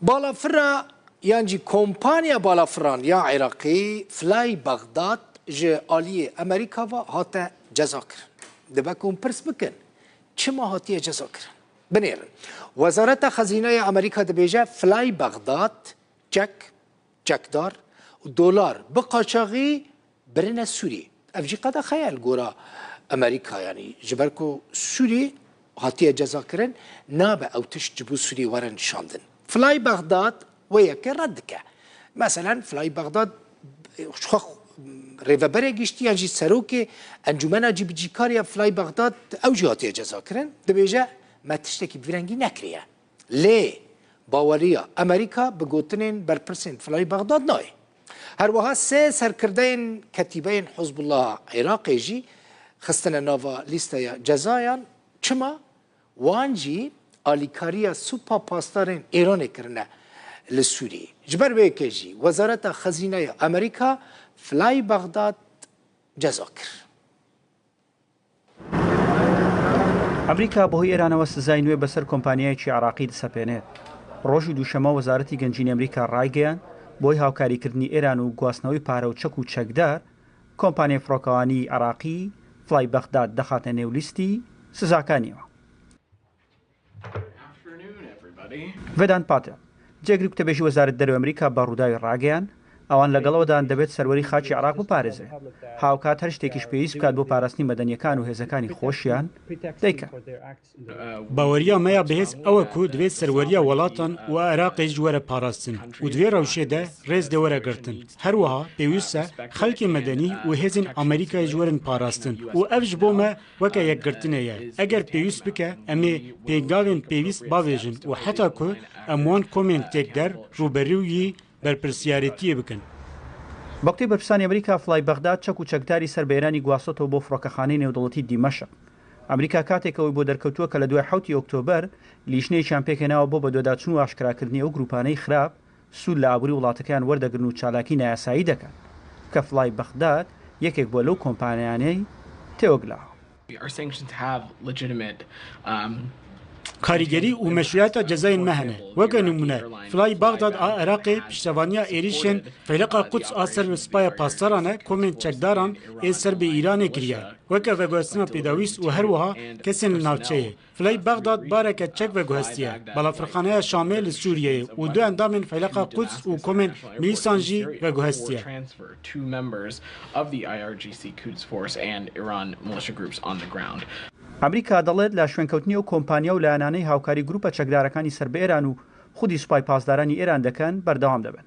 بالافرا يعني كومبانيا بالافران يا عراقي فلاي بغداد جي آلية أمريكا هاتا جزاكر دبكم برس بكن چما هاتيه جزاكر بنيرن وزارة خزينة أمريكا دبيجا فلاي بغداد چك دار دولار بقاچاغي برنا سوري افجي قدا خيال قورا أمريكا يعني جبركو سوري هاتيه جزاكرن نابا أو تشجبو سوري ورن شاندن فلاي بغداد وياك ردك مثلا فلاي بغداد شخ ريفابري جشتي انجي سروكي انجمنا جي كاريا فلاي بغداد او جهاتي جزاكرن دبيجا ما تشتكي بفرنجي نكريا ليه باوريا امريكا بقوتنين بربرسنت فلاي بغداد ناي هروها سي سركردين كتيبين حزب الله عراقي جي خستنا نوفا ليستا جزايان چما وانجي آلیکاریا سوپا پاسدارین ایران کرنه لسوری جبر بیکیجی وزارت خزینه امریکا فلای بغداد جزا کر. ئەمریکا بەهۆی ئێرانەوە سزای نوێ بەسەر کۆمپانیایەکی عراقی دەسەپێنێت. ڕۆژی دووشەمە وەزارەتی گەنجینی ئەمریکا ڕایگەیاند بۆی هاوکاریکردنی ئێران و گواستنەوەی پارە و چەک و چەکدار کۆمپانیای فڕۆکەوانی عراقی فلای بەغداد دەخاتە نێو لیستی سزاکانیەوە. ڤێدان پاتێڵ جێگری کتەبێژی وەزارەت دەرەوەی ئەمریکا بە ڕووداوی ڕاگەیان ئەوان لەگەڵەوەدان دەبێت سەروەری خاچی عراق بپارێزێت هاوکات هەر شتێکیش پێویست بکات بۆ پاراستنی مەدەنیەکان و هێزەکانی خۆشیان دەیکات. باوەریە مەیە بەهێز ئەوە کو دوێت سەروەریە وڵاتان و عێراقیش وەرە پاراستن و دوێ ڕەوشێدە ڕێز دەوەرەگرتن هەروەها پێویستە خەڵکی مەدەنی و هێزن ئەمریکای ژوەرن پاراستن و ئەوش بۆمە وەکە یەکگرتنەیە ئەگەر پێویست بکە ئەمێ پێنگاوێن پێویست باوێژن و حتا کو ئەموان کۆمێن تێکدەر ڕوبەروویی بەرپرسیارەتیە بکەن. بەقتی بەرپرسانی ئەمریکا فلای بەغداد چەک و چەکداری سەر بە ئێرانی گواستۆتەوە بۆ فڕۆکەخانەی نێودەوڵەتی دیمەشق. ئەمریکا کاتێکەوەی بۆ دەرکەوتووە کە لە دوای 7 ئۆکتۆبەر لیژنەیەکیان پێکهێناوە بۆ بەدۆداچوون و ئاشکراکردنی ئەو گروپانەی خراپ سوود لە ئابووری وڵاتەکان وەردەگرن و چالاکی نایاسایی دەکەن کە فلای بەغداد یەکێک بۆ لەو کۆمپانیانەی تێوەگلاوە. کاریگەری و مەشروعیەتە جەزایên me hene weke nimûne Filayê Bexdad a Iraqê piştevaniya êrişên Fêleqa Quds a ser bi spaya pastaran e komên çekdaran ê ser bê Îranê kiriye weke veguhestina pêdawîst û her wiha kesên li navçeyê. Filayê Bexdad bareke çek veguhestiye Balafirxaneya Şamê li Sûriyeyê û du endamên Fêleqa Quds û komên Milîsan jî veguhestiye. ئەمریکا دەڵێت لە شوێنکەوتنی و کۆمپانیا و لایەنانەی هاوکاری گروپە چەکدارەکانی سەر بە ئێران و خودی سوپای پاسدارانی ئێران دەکەن بەردەوام دەبن.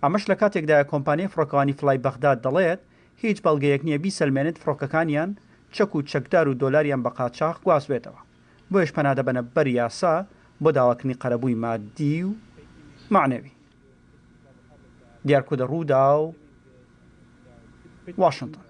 ئەمەش لە کاتێکدایە کۆمپانیای فڕۆکەوانی فلای بەغداد دەڵێت هیچ بەڵگەیەک نییە بیسەلمێنێت فڕۆکەکانیان چەک و چەکدار و دۆلاریان بە قاچاق گواستبێتەوە بۆیش پەنادەبەنە بەر یاسا بۆ داواکردنی قەرەبووی مادی و معنەوی. دیارکۆدە ڕوودا و واشنگتن.